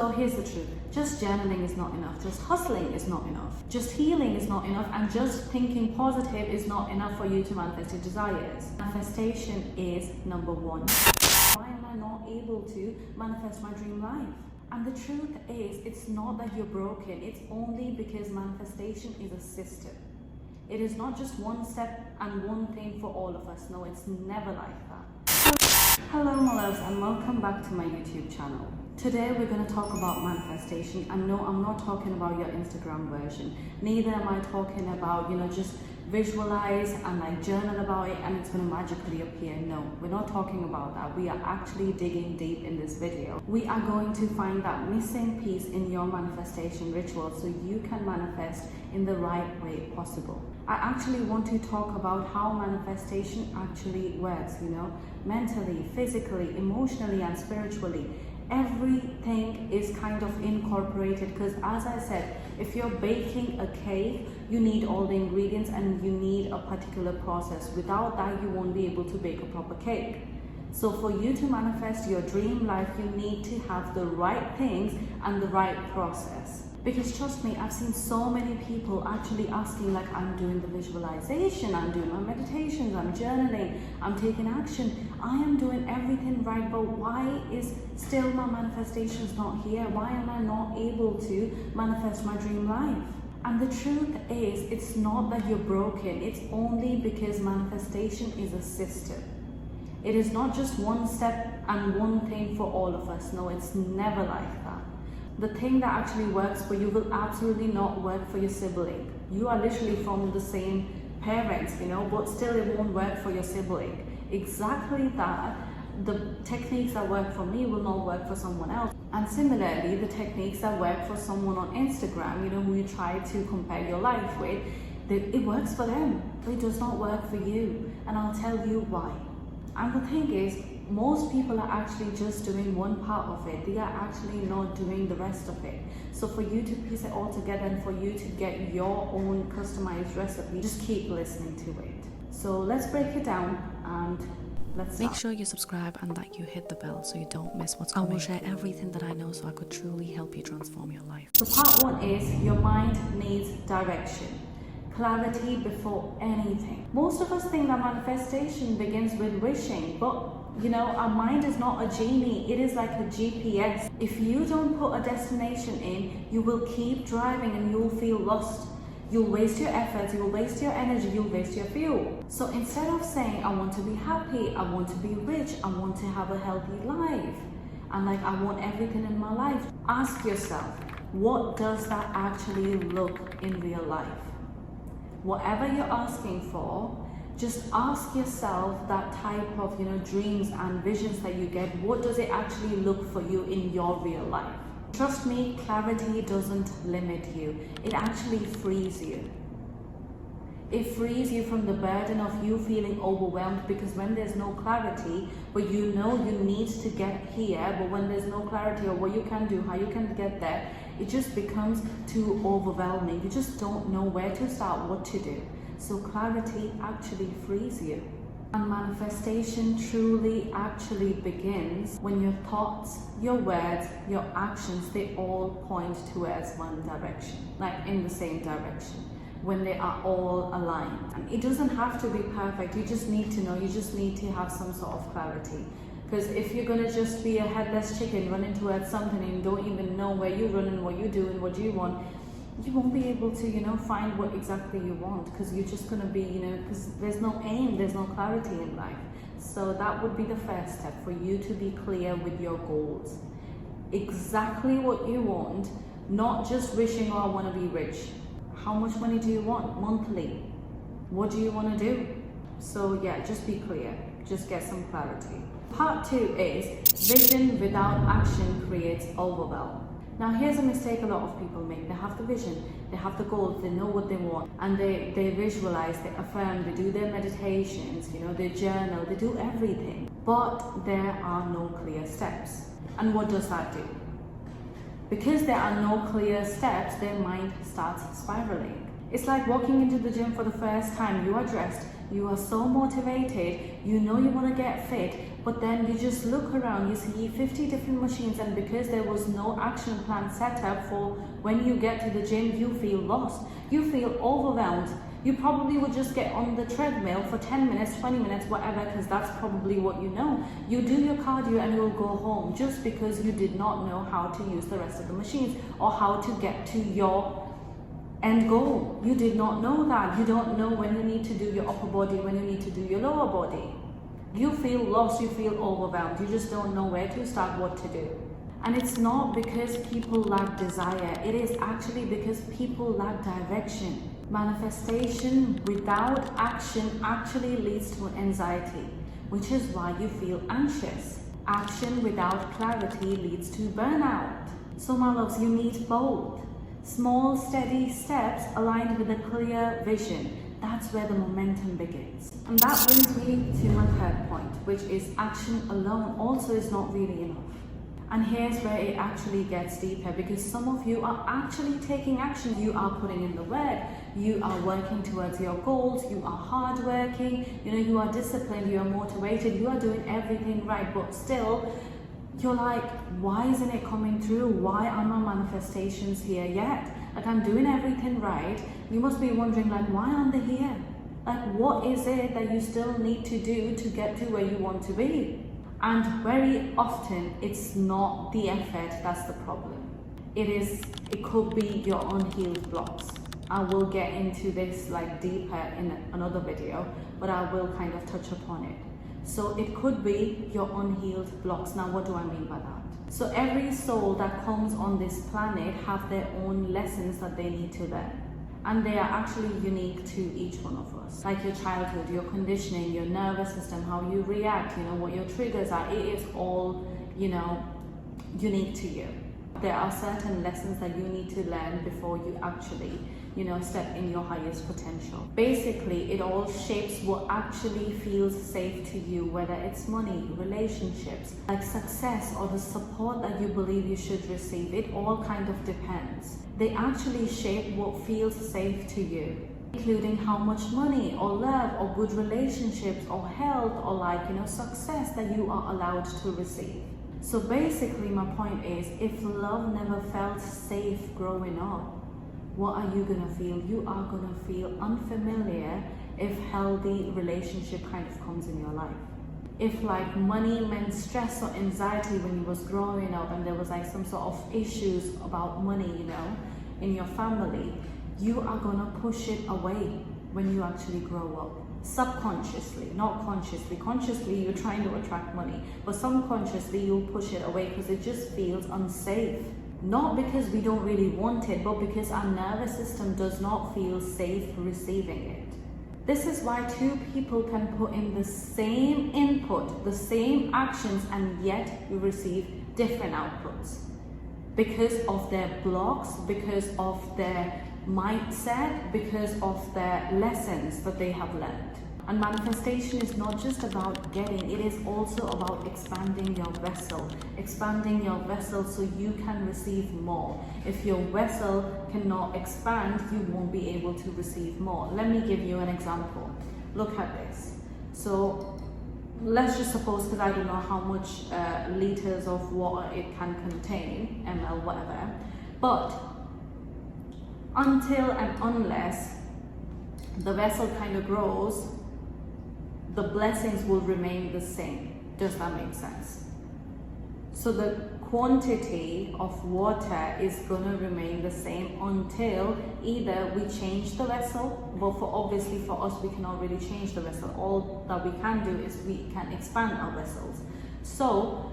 So here's the truth. Just journaling is not enough. Just hustling is not enough. Just healing is not enough. And just thinking positive is not enough for you to manifest your desires. Manifestation is number one. Why am I not able to manifest my dream life? And the truth is, it's not that you're broken. It's only because manifestation is a system. It is not just one step and one thing for all of us. No, it's never like that. Hello my loves, and welcome back to my YouTube channel. Today we're going to talk about manifestation, and no, I'm not talking about your Instagram version. Neither am I talking about, just visualize and like journal about it and it's going to magically appear. No, we're not talking about that. We are actually digging deep in this video. We are going to find that missing piece in your manifestation ritual so you can manifest in the right way possible. I actually want to talk about how manifestation actually works, mentally, physically, emotionally, and spiritually. Everything is kind of incorporated because, as I said, if you're baking a cake, you need all the ingredients and you need a particular process. Without that, you won't be able to bake a proper cake. So for you to manifest your dream life, you need to have the right things and the right process. Because trust me, I've seen so many people actually asking, like, I'm doing the visualization, I'm doing my meditations, I'm journaling, I'm taking action, I am doing everything right, but why is still my manifestations not here? Why am I not able to manifest my dream life? And the truth is, it's not that you're broken, it's only because manifestation is a system. It is not just one step and one thing for all of us. No, it's never like that. The thing that actually works for you will absolutely not work for your sibling. You are literally from the same parents, but still it won't work for your sibling. Exactly that. The techniques that work for me will not work for someone else. And similarly, the techniques that work for someone on Instagram, who you try to compare your life with, it works for them, but it does not work for you. And I'll tell you why. And the thing is, most people are actually just doing one part of it. They are actually not doing the rest of it. So for you to piece it all together and for you to get your own customized recipe, just keep listening to it. So let's break it down and let's start. Make sure you subscribe and that you hit the bell so you don't miss what's coming. I will share everything that I know so I could truly help you transform your life. So part one is your mind needs direction. Clarity before anything. Most of us think that manifestation begins with wishing, but our mind is not a genie, it is like a GPS. If you don't put a destination in, you will keep driving and you'll feel lost. You'll waste your efforts, you'll waste your energy, you'll waste your fuel. So instead of saying, I want to be happy, I want to be rich, I want to have a healthy life, and I want everything in my life, ask yourself, what does that actually look in real life? Whatever you're asking for, just ask yourself that type of dreams and visions that you get. What does it actually look for you in your real life? Trust me, clarity doesn't limit you. It actually frees you. It frees you from the burden of you feeling overwhelmed, because when there's no clarity, but you need to get here, but when there's no clarity of what you can do, how you can get there, it just becomes too overwhelming. You just don't know where to start, what to do. So clarity actually frees you. And manifestation truly actually begins when your thoughts, your words, your actions, they all point towards one direction, like in the same direction, when they are all aligned. And it doesn't have to be perfect. You just need to know, you just need to have some sort of clarity. Because if you're going to just be a headless chicken running towards something and you don't even know where you're running, what you're doing, what you want, you won't be able to, find what exactly you want, because you're just going to be, because there's no aim, there's no clarity in life. So that would be the first step, for you to be clear with your goals. Exactly what you want, not just wishing, I want to be rich. How much money do you want monthly? What do you want to do? So yeah, just be clear, just get some clarity. Part two is vision without action creates overwhelm. Now here's a mistake a lot of people make. They have the vision, they have the goals, they know what they want, and they visualize, they affirm, they do their meditations, they journal, they do everything. But there are no clear steps. And what does that do? Because there are no clear steps, their mind starts spiraling. It's like walking into the gym for the first time. You are dressed, you are so motivated, you want to get fit, But then you just look around, you see 50 different machines, and because there was no action plan set up for when you get to the gym, you feel lost, you feel overwhelmed. You probably would just get on the treadmill for 10 minutes, 20 minutes, whatever, because that's probably what you know. You do your cardio and you'll go home just because you did not know how to use the rest of the machines or how to get to your end goal. You did not know that. You don't know when you need to do your upper body, when you need to do your lower body. You feel lost, you feel overwhelmed. You just don't know where to start, what to do. And it's not because people lack desire. It is actually because people lack direction. Manifestation without action actually leads to anxiety, which is why you feel anxious. Action without clarity leads to burnout. So my loves, you need both. Small, steady steps aligned with a clear vision. That's where the momentum begins. And that brings me to my third point, which is action alone also is not really enough. And here's where it actually gets deeper, because some of you are actually taking action. You are putting in the work. You are working towards your goals. You are hardworking. You are disciplined. You are motivated. You are doing everything right. But still, you're like, why isn't it coming through? Why are my manifestations here yet? Like, I'm doing everything right. You must be wondering, like, why aren't they here? Like, what is it that you still need to do to get to where you want to be? And very often it's not the effort that's the problem. It could be your unhealed blocks. I will get into this like deeper in another video, but I will kind of touch upon it. So it could be your unhealed blocks. Now, what do I mean by that? So every soul that comes on this planet have their own lessons that they need to learn. And they are actually unique to each one of us. Like your childhood, your conditioning, your nervous system, how you react, what your triggers are. It is all, unique to you. There are certain lessons that you need to learn before you actually, step in your highest potential. Basically, it all shapes what actually feels safe to you, whether it's money, relationships, like success, or the support that you believe you should receive. It all kind of depends. They actually shape what feels safe to you, including how much money or love or good relationships or health or success that you are allowed to receive. So basically my point is, if love never felt safe growing up, what are you gonna feel? You are gonna feel unfamiliar if healthy relationship kind of comes in your life. If like money meant stress or anxiety when you was growing up and there was like some sort of issues about money, in your family, you are gonna push it away when you actually grow up. Subconsciously, not consciously. Consciously, you're trying to attract money, but subconsciously, you'll push it away because it just feels unsafe. Not because we don't really want it, but because our nervous system does not feel safe receiving it. This is why two people can put in the same input, the same actions, and yet you receive different outputs. Because of their blocks, because of their mindset, because of their lessons that they have learned. And manifestation is not just about getting, it is also about expanding your vessel. Expanding your vessel so you can receive more. If your vessel cannot expand, you won't be able to receive more. Let me give you an example. Look at this. So let's just suppose, because I don't know how much liters of water it can contain, ml, whatever, but until and unless the vessel kind of grows, the blessings will remain the same. Does that make sense? So the quantity of water is going to remain the same until either we change the vessel, but obviously for us we cannot really change the vessel. All that we can do is we can expand our vessels. So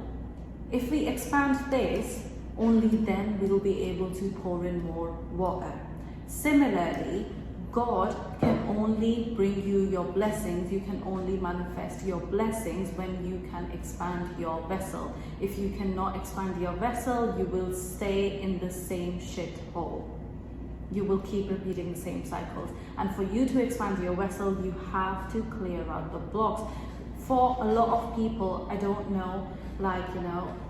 if we expand this, only then we will be able to pour in more water. Similarly, God can only bring you your blessings. You can only manifest your blessings when you can expand your vessel. If you cannot expand your vessel, you will stay in the same shit hole. You will keep repeating the same cycles. And for you to expand your vessel, you have to clear out the blocks. For a lot of people, I don't know,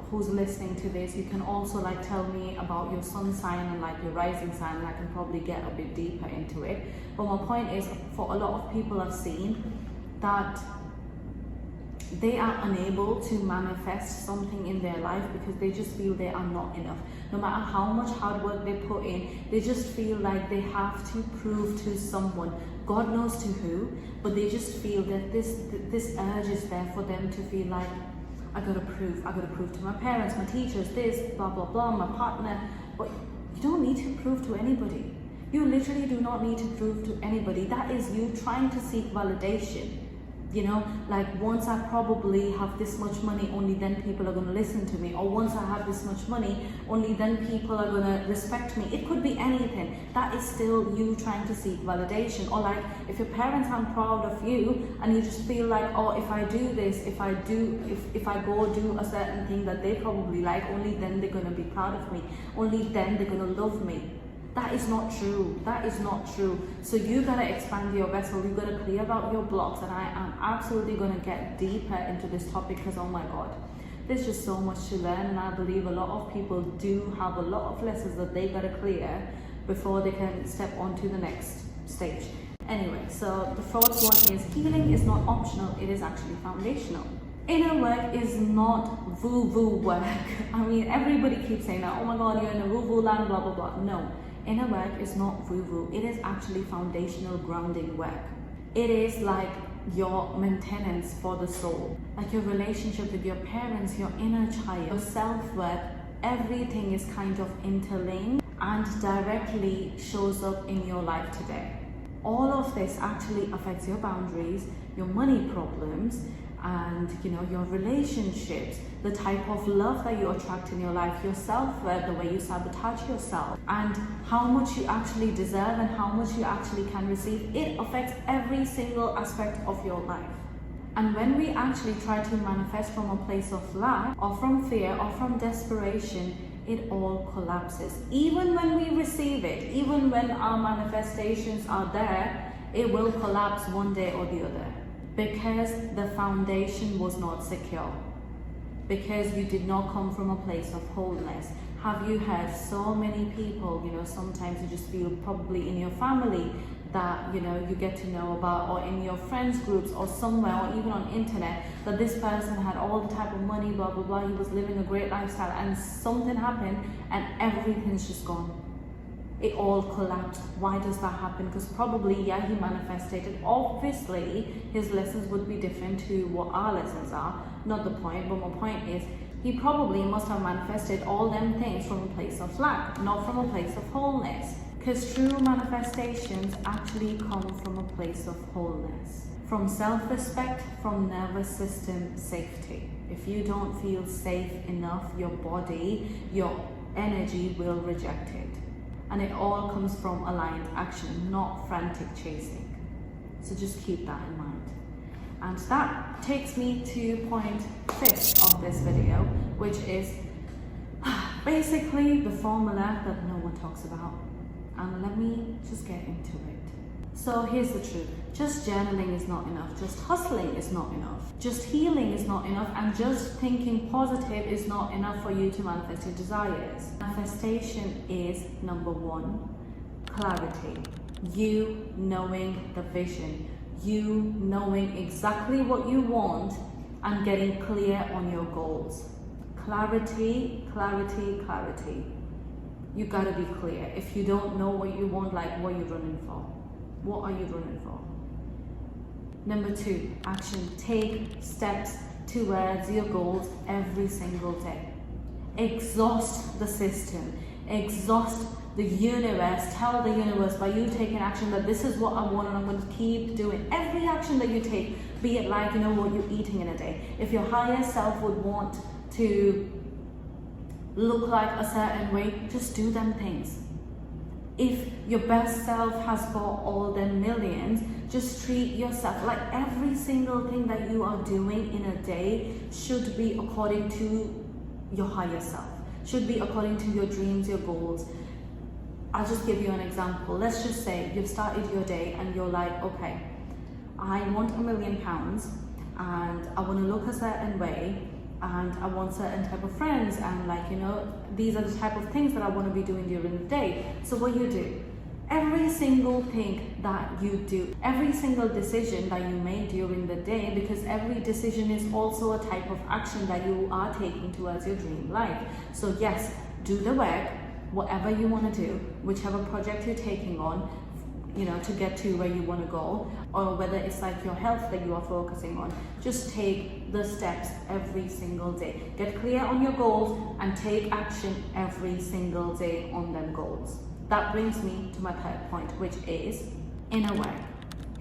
who's listening to this, you can also tell me about your sun sign and your rising sign, and I can probably get a bit deeper into it. But my point is, for a lot of people I've seen that they are unable to manifest something in their life because they just feel they are not enough. No matter how much hard work they put in, they just feel like they have to prove to someone, God knows to who, but they just feel that this urge is there for them to feel like, I gotta prove to my parents, my teachers, this, blah, blah, blah, my partner. But you don't need to prove to anybody. You literally do not need to prove to anybody. That is you trying to seek validation. You know, like once I probably have this much money, only then people are going to listen to me. Or once I have this much money, only then people are going to respect me. It could be anything. That is still you trying to seek validation. Or like if your parents aren't proud of you and you just feel like, oh, if I do this, if I go do a certain thing that they probably like, only then they're going to be proud of me. Only then they're going to love me. That is not true. That is not true. So you gotta expand your vessel. You gotta clear out your blocks. And I am absolutely gonna get deeper into this topic because, oh my God, there's just so much to learn. And I believe a lot of people do have a lot of lessons that they gotta clear before they can step on to the next stage. Anyway, so the fourth one is healing is not optional. It is actually foundational. Inner work is not woo-woo work. I mean, everybody keeps saying that, oh my God, you're in a woo-woo land, blah, blah, blah. No. Inner work is not woo-woo. It is actually foundational grounding work. It is like your maintenance for the soul, like your relationship with your parents, your inner child, your self-worth. Everything is kind of interlinked and directly shows up in your life today. All of this actually affects your boundaries, your money problems, and your relationships, the type of love that you attract in your life, your self-worth, the way you sabotage yourself, and how much you actually deserve and how much you actually can receive. It affects every single aspect of your life. And when we actually try to manifest from a place of lack or from fear or from desperation, it all collapses. Even when we receive it, even when our manifestations are there, it will collapse one day or the other. Because the foundation was not secure. Because you did not come from a place of wholeness. Have you heard so many people, sometimes you just feel probably in your family that, you get to know about, or in your friends groups or somewhere, or even on internet, that this person had all the type of money, blah, blah, blah, he was living a great lifestyle, and something happened and everything's just gone. It all collapsed. Why does that happen? Because probably, he manifested it. Obviously, his lessons would be different to what our lessons are. Not the point, but my point is, he probably must have manifested all them things from a place of lack, not from a place of wholeness. Because true manifestations actually come from a place of wholeness. From self-respect, from nervous system safety. If you don't feel safe enough, your body, your energy will reject it. And it all comes from aligned action, not frantic chasing. So just keep that in mind. And that takes me to point 5 of this video, which is basically the formula that no one talks about. And let me just get into it. So here's the truth. Just journaling is not enough. Just hustling is not enough. Just healing is not enough. And just thinking positive is not enough for you to manifest your desires. Manifestation is number 1, clarity. You knowing the vision. You knowing exactly what you want and getting clear on your goals. Clarity, clarity, clarity. You gotta be clear. If you don't know what you want, like, what are you running for? What are you running for? Number 2, action. Take steps towards your goals every single day. Exhaust the system. Exhaust the universe. Tell the universe by you taking action that this is what I want and I'm going to keep doing. Every action that you take, be it like, what you're eating in a day. If your higher self would want to look like a certain way, just do them things. If your best self has got all them millions, just treat yourself like every single thing that you are doing in a day should be according to your higher self, should be according to your dreams, your goals. I'll just give you an example. Let's just say you've started your day and you're like, okay, I want £1 million and I want to look a certain way and I want certain type of friends and these are the type of things that I want to be doing during the day. So what you do, Every single thing that you do, every single decision that you make during the day, because every decision is also a type of action that you are taking towards your dream life. So yes, do the work, whatever you want to do, whichever project you're taking on, to get to where you want to go, or whether it's like your health that you are focusing on, just take the steps every single day. Get clear on your goals and take action every single day on them goals. That brings me to my third point, which is inner work.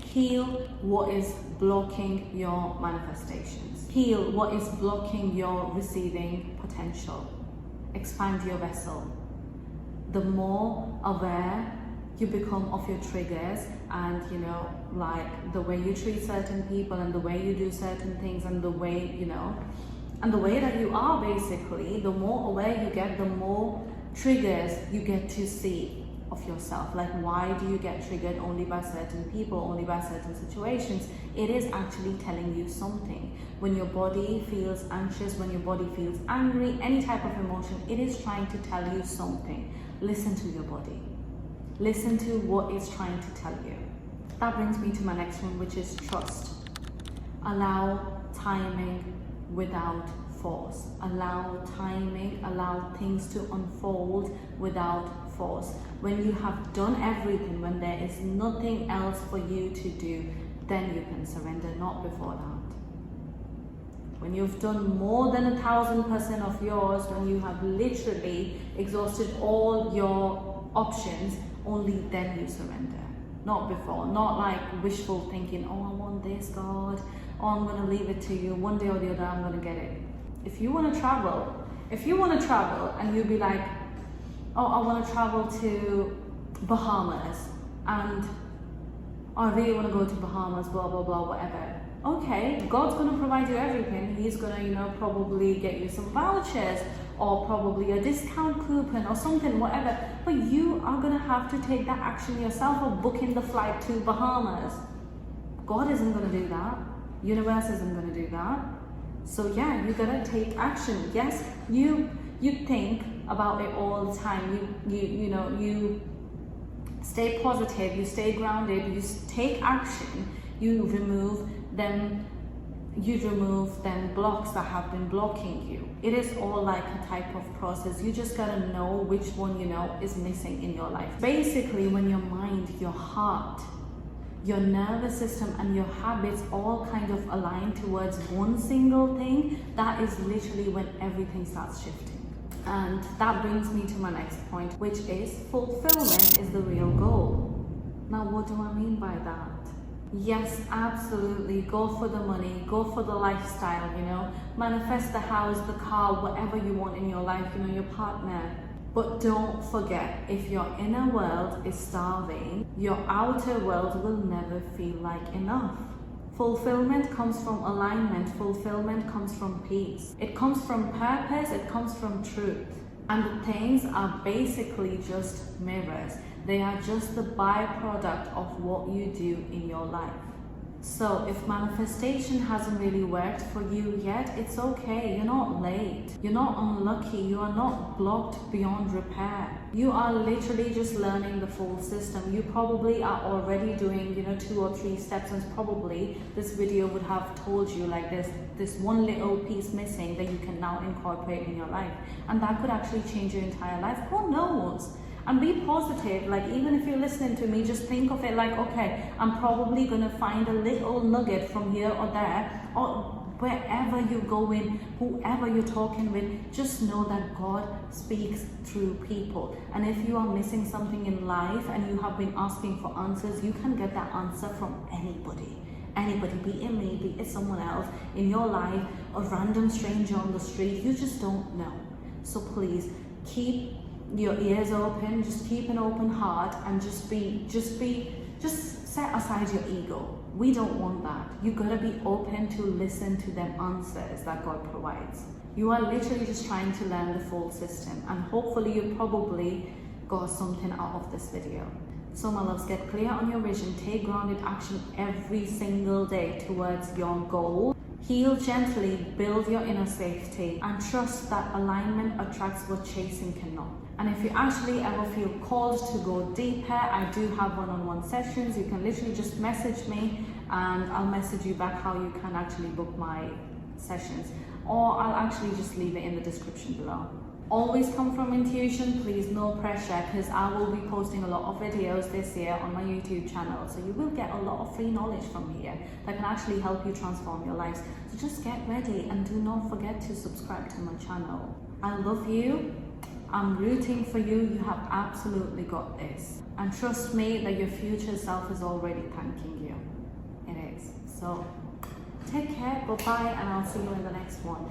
Heal what is blocking your manifestations. Heal what is blocking your receiving potential. Expand your vessel. The more aware you become of your triggers and like the way you treat certain people and the way you do certain things and the way and the way that you are, basically, the more aware you get, the more triggers you get to see of yourself. Like, why do you get triggered only by certain people, only by certain situations? It is actually telling you something. When your body feels anxious, when your body feels angry, any type of emotion, it is trying to tell you something. Listen to your body. Listen to what it's trying to tell you. That brings me to my next one, which is trust. Allow timing without force. Allow timing, allow things to unfold without force. When you have done everything, when there is nothing else for you to do, then you can surrender, not before that. When you've done more than 1,000% of yours, when you have literally exhausted all your options, only then you surrender, not before. Not like wishful thinking, oh, I want this, God, oh, I'm going to leave it to you, one day or the other I'm going to get it. If you want to travel and you'll be like, oh, I want to travel to Bahamas and I really want to go to Bahamas, blah, blah, blah, whatever. Okay, God's going to provide you everything. He's going to, probably get you some vouchers or probably a discount coupon or something, whatever. But you are going to have to take that action yourself of booking the flight to Bahamas. God isn't going to do that. Universe isn't going to do that. So yeah, you got to take action. Yes, you think about it all the time. You stay positive, you stay grounded, you take action, you remove them blocks that have been blocking you. It is all like a type of process. You just gotta know which one is missing in your life. Basically, when your mind, your heart, your nervous system and your habits all kind of align towards one single thing, that is literally when everything starts shifting. And that brings me to my next point, which is fulfillment is the real goal. Now, what do I mean by that? Yes, absolutely. Go for the money, go for the lifestyle, manifest the house, the car, whatever you want in your life, your partner. But don't forget, if your inner world is starving, your outer world will never feel like enough. Fulfillment comes from alignment. Fulfillment comes from peace. It comes from purpose. It comes from truth. And things are basically just mirrors. They are just the byproduct of what you do in your life. So if manifestation hasn't really worked for you yet, it's okay. You're not late. You're not unlucky. You are not blocked beyond repair. You are literally just learning the full system. You probably are already doing, 2 or 3 steps, and probably this video would have told you like this one little piece missing that you can now incorporate in your life. And that could actually change your entire life. Who knows? And be positive. Like, even if you're listening to me, just think of it like, okay, I'm probably going to find a little nugget from here or there, or wherever you're going, whoever you're talking with, just know that God speaks through people. And if you are missing something in life and you have been asking for answers, you can get that answer from anybody. Anybody, be it me, be it someone else in your life, a random stranger on the street, you just don't know. So please keep your ears open, just keep an open heart, and just set aside your ego. We don't want that. You gotta be open to listen to them answers that God provides. You are literally just trying to learn the full system, and hopefully you probably got something out of this video. So my loves, get clear on your vision, take grounded action every single day towards your goal. Heal gently, build your inner safety, and trust that alignment attracts what chasing cannot. And if you actually ever feel called to go deeper, I do have one-on-one sessions. You can literally just message me and I'll message you back how you can actually book my sessions, or I'll actually just leave it in the description below. Always come from intuition, please, no pressure, because I will be posting a lot of videos this year on my YouTube channel, so you will get a lot of free knowledge from here that can actually help you transform your lives. So just get ready and do not forget to subscribe to my channel. I love you, I'm rooting for you, you have absolutely got this. And trust me that your future self is already thanking you. It is. So take care, bye-bye, and I'll see you in the next one.